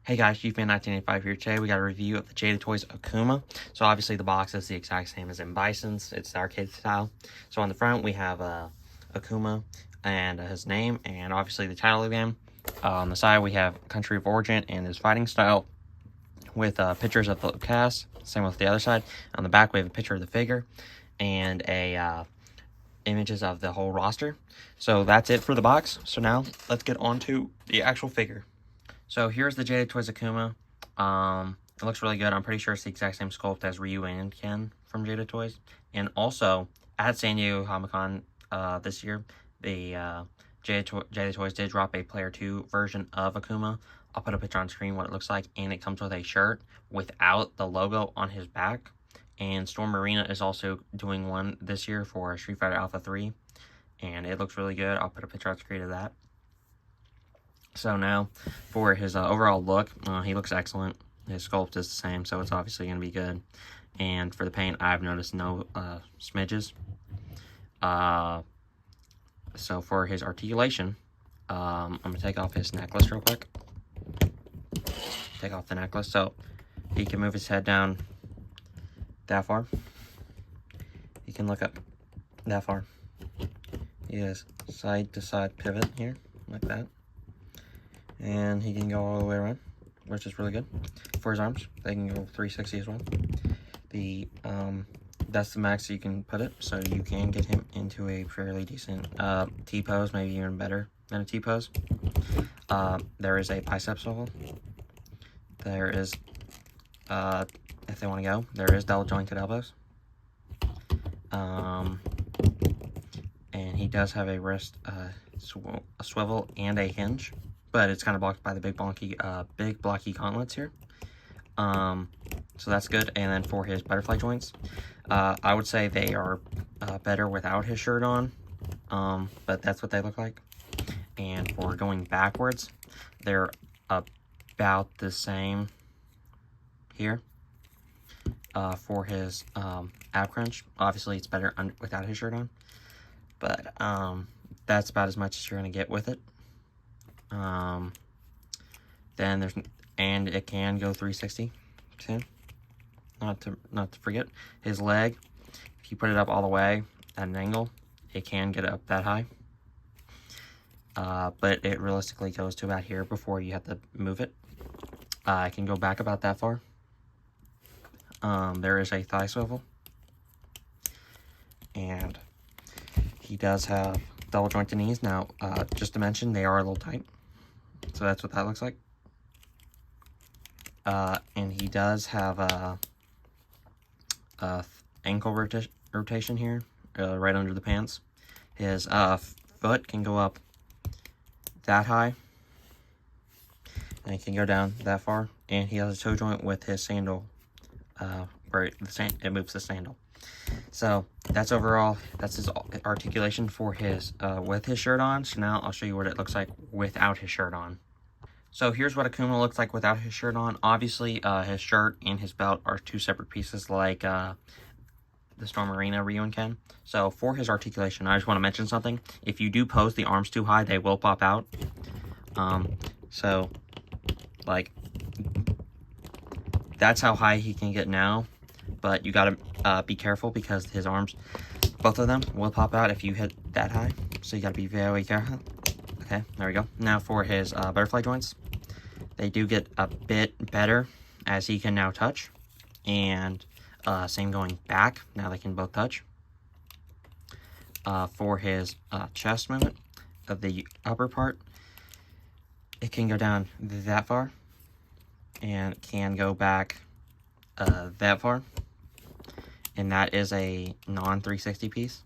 Hey guys, GFan1985 here. Today we got a review of the Jada Toys Akuma. So obviously the box is the exact same as in Bison's. It's the arcade style. So on the front we have Akuma and his name and obviously the title of the game. On the side we have country of origin and his fighting style with pictures of the cast. Same with the other side. On the back we have a picture of the figure and images of the whole roster. So that's it for the box. So now let's get on to the actual figure. So here's the Jada Toys Akuma. It looks really good. I'm pretty sure it's the exact same sculpt as Ryu and Ken from Jada Toys. And also, at San Diego Comic-Con this year, the Jada Toys did drop a Player 2 version of Akuma. I'll put a picture on screen what it looks like. And it comes with a shirt without the logo on his back. And Storm Arena is also doing one this year for Street Fighter Alpha 3. And it looks really good. I'll put a picture on screen of that. So now, for his overall look, he looks excellent. His sculpt is the same, so it's obviously going to be good. And for the paint, I've noticed no smidges. So for his articulation, I'm going to take off his necklace real quick. Take off the necklace, so he can move his head down that far. He can look up that far. He has side-to-side pivot here, like that. And he can go all the way around, which is really good. For his arms, they can go 360 as well. That's the max you can put it, so you can get him into a fairly decent T-pose, maybe even better than a T-pose. There is a bicep swivel. There is, if they want to go, there is double jointed elbows. And he does have a wrist swivel and a hinge. But it's kind of blocked by the big blocky gauntlets here. So that's good. And then for his butterfly joints, I would say they are better without his shirt on. But that's what they look like. And for going backwards, they're about the same here. For his ab crunch, obviously it's better without his shirt on. But that's about as much as you're going to get with it. Then and it can go 360 too. Not to forget his leg. If you put it up all the way at an angle, it can get up that high. But it realistically goes to about here before you have to move it. It can go back about that far. There is a thigh swivel, and he does have double jointed knees. Now, just to mention, they are a little tight. So that's what that looks like. And he does have a ankle rotation here, right under the pants. His foot can go up that high, and it can go down that far. And he has a toe joint with his sandal, where it moves the sandal. So that's overall, that's his articulation for his with his shirt on. So now I'll show you what it looks like without his shirt on. So here's what Akuma looks like without his shirt on. Obviously, his shirt and his belt are two separate pieces, like the Storm Arena Ryu and Ken. So for his articulation, I just want to mention something. If you do pose the arms too high, they will pop out. So like that's how high he can get now. But you gotta be careful because his arms, both of them, will pop out if you hit that high. So you gotta be very careful. Okay, there we go. Now for his butterfly joints, they do get a bit better as he can now touch. And same going back, now they can both touch. For his chest movement of the upper part, it can go down that far. And it can go back that far. And that is a non-360 piece.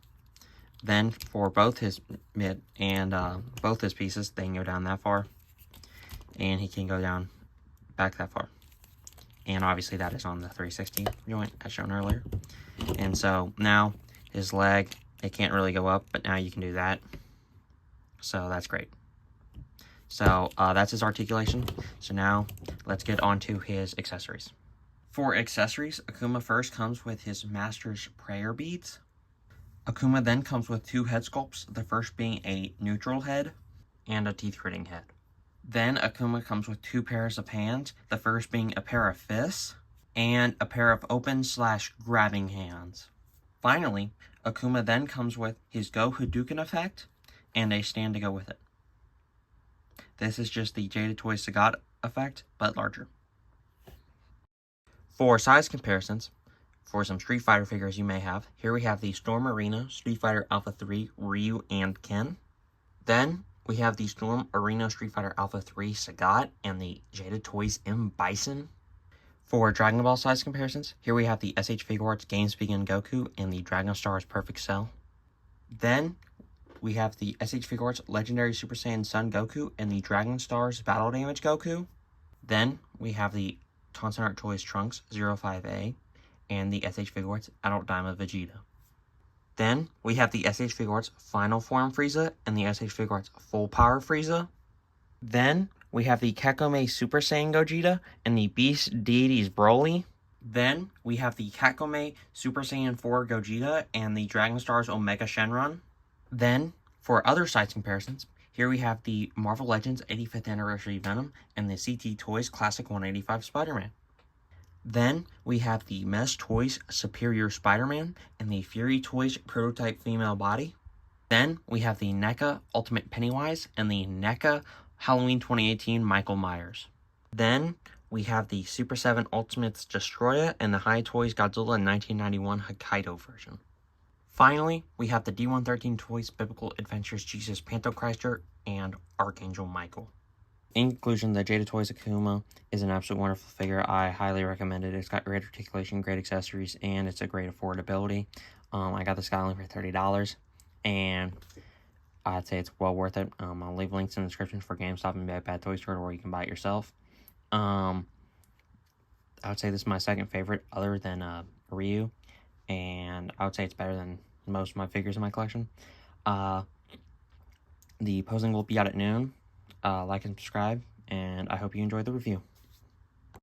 Then for both his mid and both his pieces, they can go down that far. And he can go down back that far. And obviously that is on the 360 joint as shown earlier. And so now his leg, it can't really go up, but now you can do that. So that's great. So that's his articulation. So now let's get on to his accessories. For accessories, Akuma first comes with his Master's Prayer beads. Akuma then comes with two head sculpts, the first being a neutral head and a teeth gritting head. Then Akuma comes with 2 pairs of hands, the first being a pair of fists, and a pair of open/grabbing hands. Finally, Akuma then comes with his Go Hadouken effect, and a stand to go with it. This is just the Jada Toys Sagat effect, but larger. For size comparisons, for some Street Fighter figures you may have, here we have the Storm Arena, Street Fighter Alpha 3, Ryu, and Ken. Then, we have the Storm Arena Street Fighter Alpha 3 Sagat and the Jada Toys M Bison. For Dragon Ball size comparisons, here we have the SH Figuarts Games Begin Goku and the Dragon Stars Perfect Cell. Then, we have the SH Figuarts Legendary Super Saiyan Sun Goku and the Dragon Stars Battle Damage Goku. Then, we have the Tonson Art Toys Trunks 05A and the SH Figuarts Adult Diamond Vegeta. Then, we have the SH Figuarts Final Form Frieza and the SH Figuarts Full Power Frieza. Then, we have the Kakome Super Saiyan Gogeta and the Beast Deities Broly. Then, we have the Kakome Super Saiyan 4 Gogeta and the Dragon Stars Omega Shenron. Then, for other size comparisons, here we have the Marvel Legends 85th Anniversary Venom and the CT Toys Classic 185 Spider-Man. Then, we have the Mesh Toys Superior Spider-Man and the Fury Toys Prototype Female Body. Then, we have the NECA Ultimate Pennywise and the NECA Halloween 2018 Michael Myers. Then, we have the Super 7 Ultimates Destroyer and the High Toys Godzilla 1991 Hokkaido version. Finally, we have the D113 Toys Biblical Adventures Jesus Pantochrister and Archangel Michael. In conclusion, the Jada Toys Akuma is an absolute wonderful figure. I highly recommend it. It's got great articulation, great accessories, and it's a great affordability. I got this guy only for $30, and I'd say it's well worth it. I'll leave links in the description for GameStop and Bad Toy Store where you can buy it yourself. I would say this is my second favorite other than Ryu, and I would say it's better than most of my figures in my collection. The posing will be out at noon. Like and subscribe, and I hope you enjoyed the review.